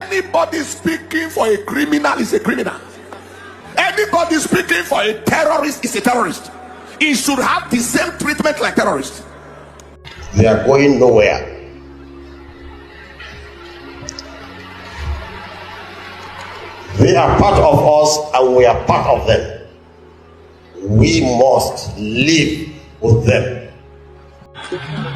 Anybody speaking for a criminal is a criminal. Anybody speaking for a terrorist is a terrorist. He should have the same treatment like terrorists. They are going nowhere. They are part of us and we are part of them. We must live with them.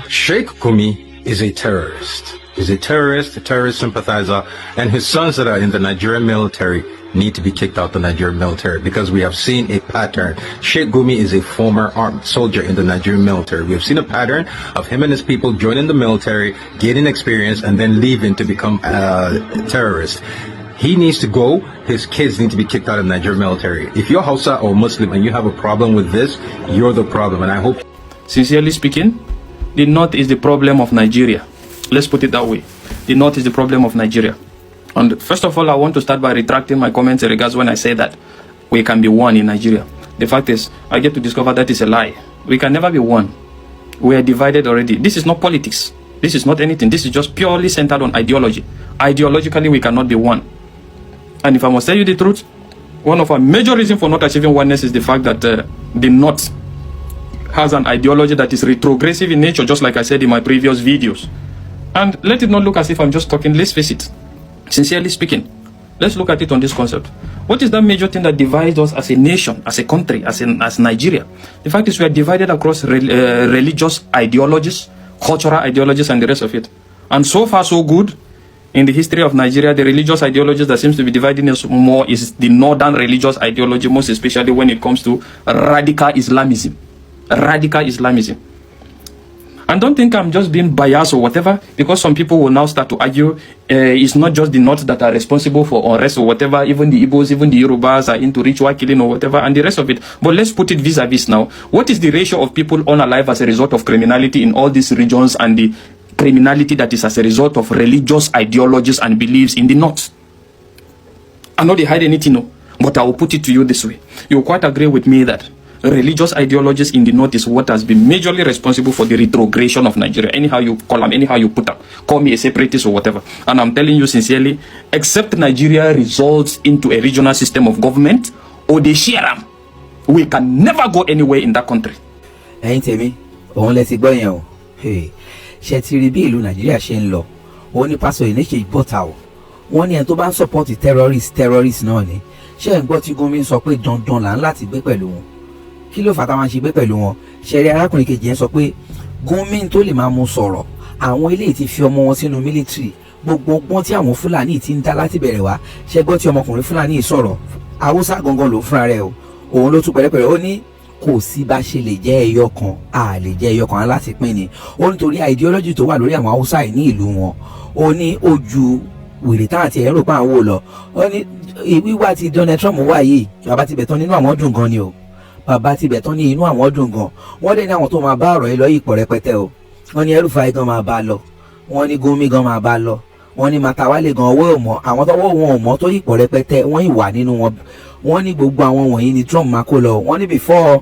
Sheikh Gumi is a terrorist. He's a terrorist sympathizer, and his sons that are in the Nigerian military need to be kicked out the Nigerian military because we have seen a pattern. Sheikh Gumi is a former armed soldier in the Nigerian military. We have seen a pattern of him and his people joining the military, gaining experience, and then leaving to become terrorists. He needs to go. His kids need to be kicked out of the Nigerian military. If you're Hausa or Muslim and you have a problem with this, you're the problem. And I hope... Sincerely speaking, the North is the problem of Nigeria. Let's put it that way. The North is the problem of Nigeria. And first of all, I want to start by retracting my comments in regards when I say that we can be one in Nigeria. The fact is, I get to discover that is a lie. We can never be one. We are divided already. This is not politics. This is not anything. This is just purely centered on ideology. Ideologically, we cannot be one. And if I must tell you the truth, one of our major reasons for not achieving oneness is the fact that the North has an ideology that is retrogressive in nature, just like I said in my previous videos. And let it not look as if I'm just talking. Let's face it. Sincerely speaking, let's look at it on this concept. What is that major thing that divides us as a nation, as a country, as Nigeria? The fact is we are divided across religious ideologies, cultural ideologies, and the rest of it. And so far, so good. In the history of Nigeria, the religious ideologies that seems to be dividing us more is the northern religious ideology, most especially when it comes to radical Islamism. Radical Islamism. And don't think I'm just being biased or whatever, because some people will now start to argue it's not just the North that are responsible for unrest or whatever. Even the Igbos, even the Yorubas are into ritual killing or whatever, and the rest of it. But let's put it vis-a-vis now. What is the ratio of people unalive as a result of criminality in all these regions, and the criminality that is as a result of religious ideologies and beliefs in the North? I know they hide anything, no, but I will put it to you this way. You will quite agree with me that religious ideologies in the North is what has been majorly responsible for the retrogression of Nigeria. Anyhow you call them, anyhow you put them, call me a separatist or whatever. And I'm telling you sincerely, except Nigeria results into a regional system of government, or they share them, we can never go anywhere in that country. Ain't me? Only si gbọ́ hey. Ṣé ti rí bí ìlú Nàìjíríà ṣe ń lọ? Ó ní pásọ ìníṣe ìbọ̀tà o. Wọ́n ní ẹni tó bá ń support terrorist náà ni. Ṣé ẹ̀ ń gbọ́ tí Gumi sọ pé dandan là ń láti gbé pẹ̀lú wọn? Kí ló fà tá máa ṣe gbé pẹ̀lú wọn? Ṣẹ̀rí arákùnrin kejì yẹn sọ pé Gumi tó lè máa mú sọ̀rọ̀. Àwọn eléyìí ti fi ọmọ wọn sínú military. Gbogbo ọgbọ́n tí àwọn Fúlàní ti ń dá láti bẹ̀rẹ̀ wá. Ṣé gbọ́ tí ọmọkùnrin Fúlàní sọ̀rọ̀? Haúsá gangan ló fúnra rẹ̀ o. Òun ló tún pẹ̀lẹ́pẹ̀lẹ́ ó ní kò sí bá ṣe lè jẹ́ ẹyọ kan, a lè jẹ́ ẹyọ kan láti pín ni. Ó nítorí ideology tó wà lórí àwọn Haúsá yìí ní ìlú wọn. Ó ní ojú wèrè tá àti ẹ̀rọ pa àwọn lọ. Ó ní wíwá tí Donald Trump wà yìí, bàbá Tibetan nínú àwọn dùn gan ni o. Bàbá Tibetan ní inú àwọn dùn gan. Wọ́n dẹ̀ ní àwọn tó máa bá ọ̀rọ̀ yìí lọ yìí pọ̀ rẹpẹtẹ o. Wọ́n ní El-Rufai gan máa bá lọ. Wọ́n ní Gumi gan máa bá lọ. Wọ́n ní Matawale gan owó ò mọ̀. Àwọn tọ́wọ́ wọn ò mọ̀ tó yìí pọ̀ rẹpẹtẹ. Wọ́n yìí wà nínú wọn. Wọ́n ní gbogbo àwọn wọ̀nyí ni Trump máa kó lọ. Wọ́n ní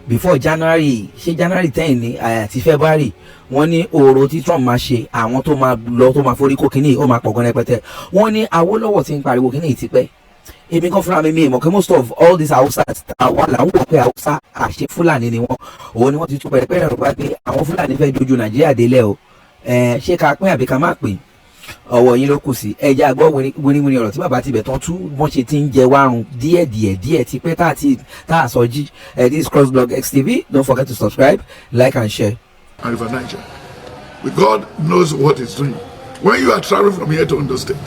before January, ṣé January 10 ni àti February, wọ́n ní ọ̀rọ̀ tí Trump máa ṣe, àwọn tó máa lọ tó máa forí kó kíní ó máa pọ̀ gan rẹpẹtẹ. Wọ́n ní Awólọ́wọ̀ ti ń pariwo kíní ti pẹ́. Èmi kan fúnra mi mọ̀ pé most of all these Hausa àwọn làwọn wò pé Hausa àṣẹ Fúlàní ni wọ́n. Òun ni wọ́n ti tún pẹ̀lẹ́pẹ̀lẹ́ rẹ̀ wá pé àwọn Fúlàní fẹ́ dojú Nàìjíríà délẹ̀ o. Ṣé ká pín àbí ká má pín? Ọwọ́ yín ló kù sí. Ẹja àgbọ̀ wíníwíní ọ̀rọ̀ tí bàbá Tibetan tú wọ́n ṣe ti ń jẹ wárun díẹ̀ ti pẹ́ tá a sọ jí. This Crossblog XTV, don't forget to subscribe, like and share. And for Nigeria, God knows what He's doing. When you are traveling from here to Ondo State,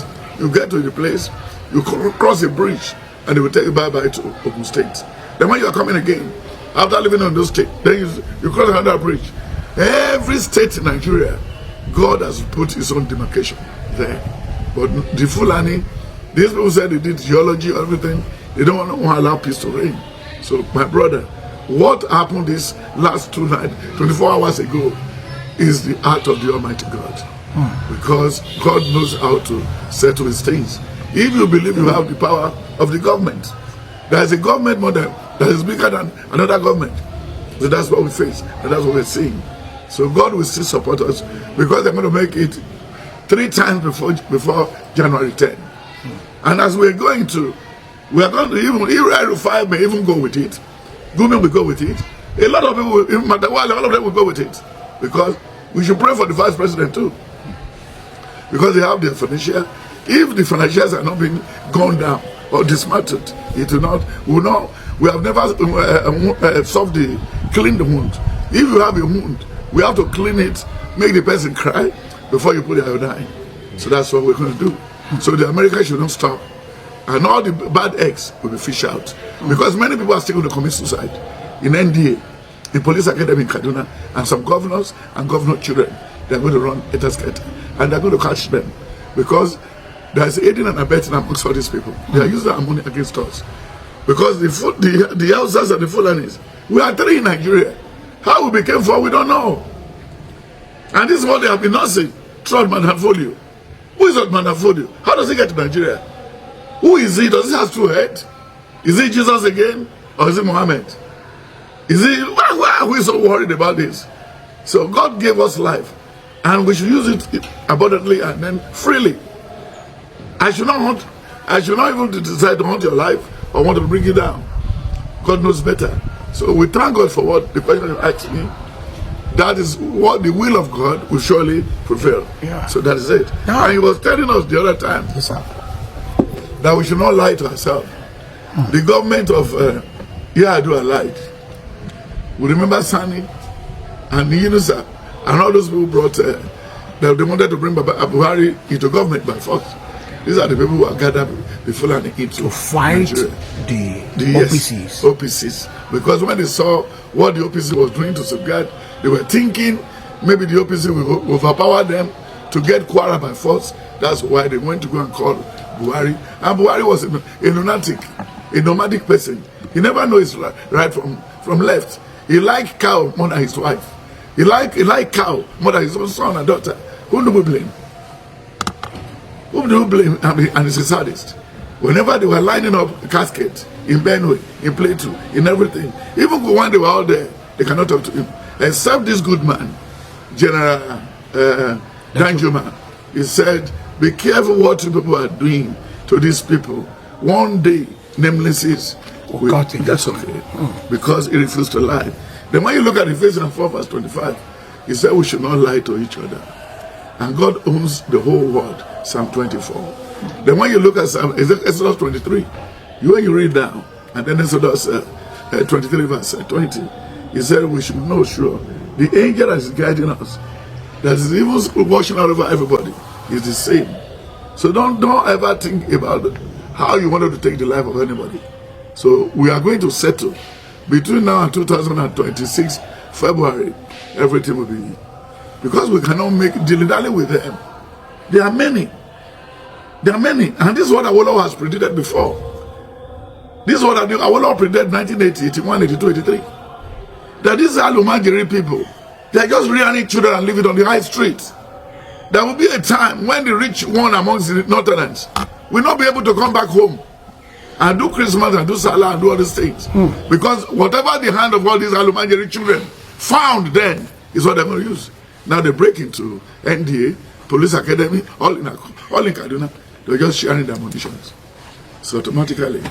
you get to the place, you cross a bridge, and they will take you bye to Ogun State. Then when you are coming again, after living on those state, then you cross another bridge. Every state in Nigeria, God has put His own demarcation there. But the Fulani, these people said they did geology, everything. They don't want to allow peace to reign. So, my brother, what happened this last 24 hours ago, is the act of the Almighty God. Because God knows how to settle His things. If you believe you have the power of the government, there is a government model that is bigger than another government. So that's what we face, and that's what we're seeing. So God will still support us, because they're going to make it 3 times before January 10. And as we're going to, we are going to even 5 may even go with it. Gumi will go with it. A lot of people, even Matawale, all of them will go with it. Because we should pray for the vice president too. Because they have their financial. If the financials are not being gone down or dismantled, it will not, we have never cleaned the wound. If you have a wound, we have to clean it, make the person cry before you put the iodine. So that's what we're going to do. So the Americans should not stop. And all the bad eggs will be fished out. Because many people are still going to commit suicide in NDA, in police academy in Kaduna, and some governors and governor children, they're going to run etasketa. And they're going to catch them. Because there's aiding and abetting amongst all these people. They are using our money against us. Because the Hausas and the Fulanis, we are 3 in Nigeria. How we became 4, we don't know. And this is what they have been nursing throughout Manafolio. Who is that Manafolio? How does he get to Nigeria? Who is he? Does he have 2 heads? Is he Jesus again? Or is he Muhammad? Is he? Why are we so worried about this? So God gave us life. And we should use it abundantly and then freely. I should not even decide to hunt your life or want to bring you down. God knows better. So we thank God for what the question you asked me. That is what the will of God will surely prevail. Yeah. So that is it. Yeah. And he was telling us the other time, yes, sir, that we should not lie to ourselves. The government of Yar'Adua lied. We remember Sani and Yunusa and all those people brought that they wanted to bring Buhari into government by force. These are the people who are gathered the Fulani into to fight Nigeria. the OPCs. OPCs. Because when they saw what the OPC was doing to safeguard, they were thinking maybe the OPC will overpower them to get Kwara by force. That's why they went to go and call Buhari. And Buhari was a lunatic, a nomadic person. He never knows right from left. He liked cow more than his wife. He liked cow more than his own son and daughter. Who do we blame? Who do we blame? And he's a sadist. Whenever they were lining up a casket in Benue, in Plateau, in everything, even when they were out there, they cannot talk to him. Except this good man, General Danjuma. He said, be careful what you people are doing to these people. One day, namelesses will got it. That's okay. Because he refused to lie. Then when you look at Ephesians 4 verse 25, he said we should not lie to each other. And God owns the whole world. Psalm 24. Then when you look at Exodus 23, when you read down, and then Exodus 23 verse 20, he said we should know sure the angel that is guiding us, that is even watching out over everybody, is the same. So don't ever think about how you wanted to take the life of anybody. So we are going to settle between now and 2026 February. Everything will be, because we cannot make dilly-dally with them. There are many. And this is what Awolowo has predicted before. This is what Awolowo predicted 1980, 81, 82, 83. That these Alumajiri people, they are just rearing children and leave it on the high street. There will be a time when the rich one amongst the Northerners will not be able to come back home and do Christmas and do Salah and do other things. Because whatever the hand of all these Alumajiri children found then is what they're going to use. Now they break into NDA, Police Academy, all in Kaduna. They're just sharing their munitions. So automatically,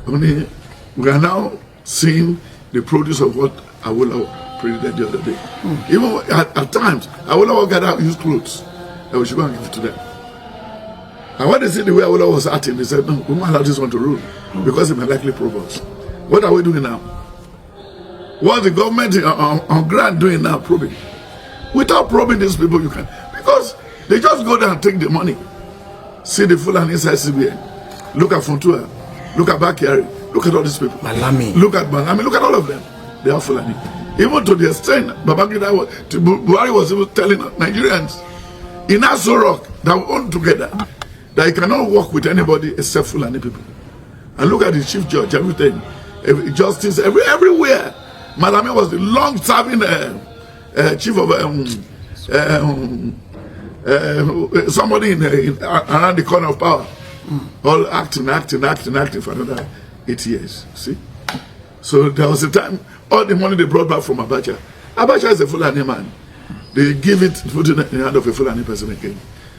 we are now seeing the produce of what Awolowo predicted the other day. Even at times, Awolowo gathered used clothes that we should go and give it to them. And when they see the way Awolowo was acting, they said, no, we won't allow this one to rule because it may likely prove us. What are we doing now? What the government on ground doing now? Probing. Without probing these people, you can. Because they just go there and take the money. See the Fulani inside CBN. Look at Fontua. Look at Bakari. Look at all these people. Malami. Look at Malami. Look at all of them. They are Fulani. Even to the extent, Buhari was even telling Nigerians in Aso Rock that we own together that he cannot work with anybody except Fulani people. And look at the chief judge, everything, justice, everywhere. Malami was the long-serving chief of somebody around the corner of power, all acting for another 8 years. See, so there was a time all the money they brought back from Abacha is a Fulani man. They give it, put it in the hand of a Fulani person again.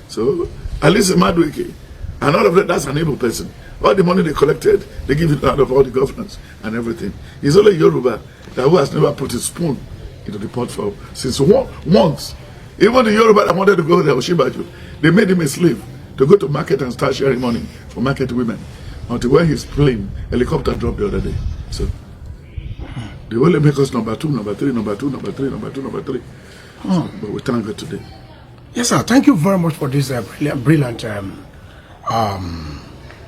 So at least Madueke and all of that, that's an able person. All the money they collected, they give it out of all the governance and everything. It's only Yoruba that who has never put a spoon into the pot for since once. Even the Yoruba that wanted to go there, Oshibaju, they made him a slave to go to market and start sharing money for market women. Until when his plane, helicopter dropped the other day. So they only make us number 2, number 3, number 2, number 3, number 2, number 3. So, but we thank God today. Yes, sir. Thank you very much for this brilliant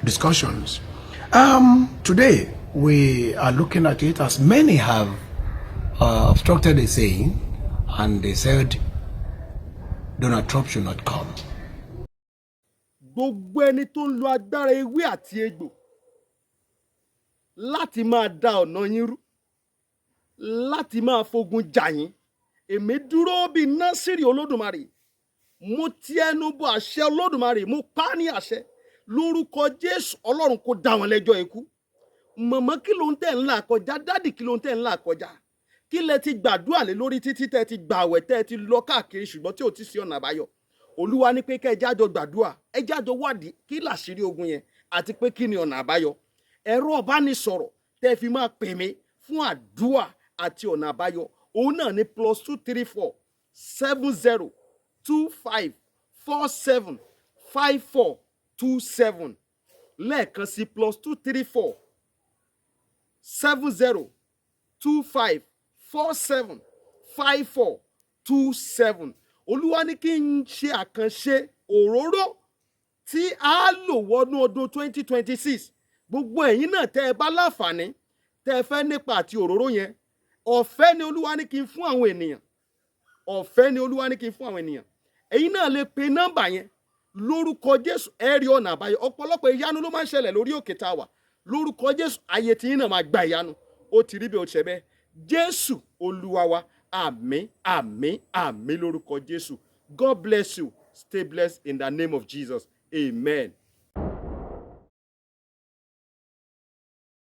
discussions. Today, we are looking at it as many have obstructed the saying, and they said, Donald Trump should not come. Gbogbo ẹni tó ń lo agbára ewé àti egbò láti máa da ọ̀nà yín rú, láti máa fogun jà yín, èmi dúró bí Násírì Olódùmarè, mo ti ẹnu bọ àṣẹ Olódùmarè, mo pa á ní àṣẹ lórúkọ Jésù. Ọlọ́run kó dá wọn lẹ́jọ́ ikú. Màmá kí ló ń tẹ̀ ń là kọjá? Dádì kí ló ń tẹ̀ ń là kọjá? Kí lẹ ti gbàdúrà lé lórí títí tẹ́ ti gbààwẹ̀ tẹ́ ti lọ káàkiri ṣùgbọ́n tí ò ti sí ọ̀nà àbáyọ? Olúwa ní pé kẹ́ ẹ jájọ gbàdúrà, ẹ jájọ wádìí kí làṣírí ogun yẹn àti pé kí ni ọ̀nà àbáyọ. Ẹ̀rọ ìbánisọ̀rọ̀ tẹ́ fi máa pè mí fún àdúrà àti ọ̀nà àbáyọ òun náà ní +234 70 25 47 54 27. Lẹ́ẹ̀kan sí +234 70 25 47 54 27. Olúwa ní kí n ṣe àkànṣe òróró tí a lò wọnú ọdún 2026. Gbogbo ẹ̀yin náà tẹ́ ẹ bá láǹfààní tẹ́ ẹ fẹ́ nípa àti òróró yẹn, ọ̀fẹ́ ni Olúwa ní kí n fún àwọn ènìyàn. Ọ̀fẹ́ ni Olúwa ní kí n fún àwọn ènìyàn. Ẹ̀yin náà lè pe nọ́mbà yẹn lórúkọ Jésù, ẹ rí ọ̀nà àbáyọ. Ọ̀pọ̀lọpọ̀ ìyanu ló máa ń ṣẹlẹ̀ lórí òkè tá a wà. Lórúkọ Jésù, ayé tí yín náà máa gba ìyanu. Ó ti rí bẹ́ẹ̀, ó ti ṣe bẹ́ẹ̀. Jésù Olúwa wa, àmín, àmín, àmín lórúkọ Jésù. God bless you. Stay blessed in the name of Jesus. Amen.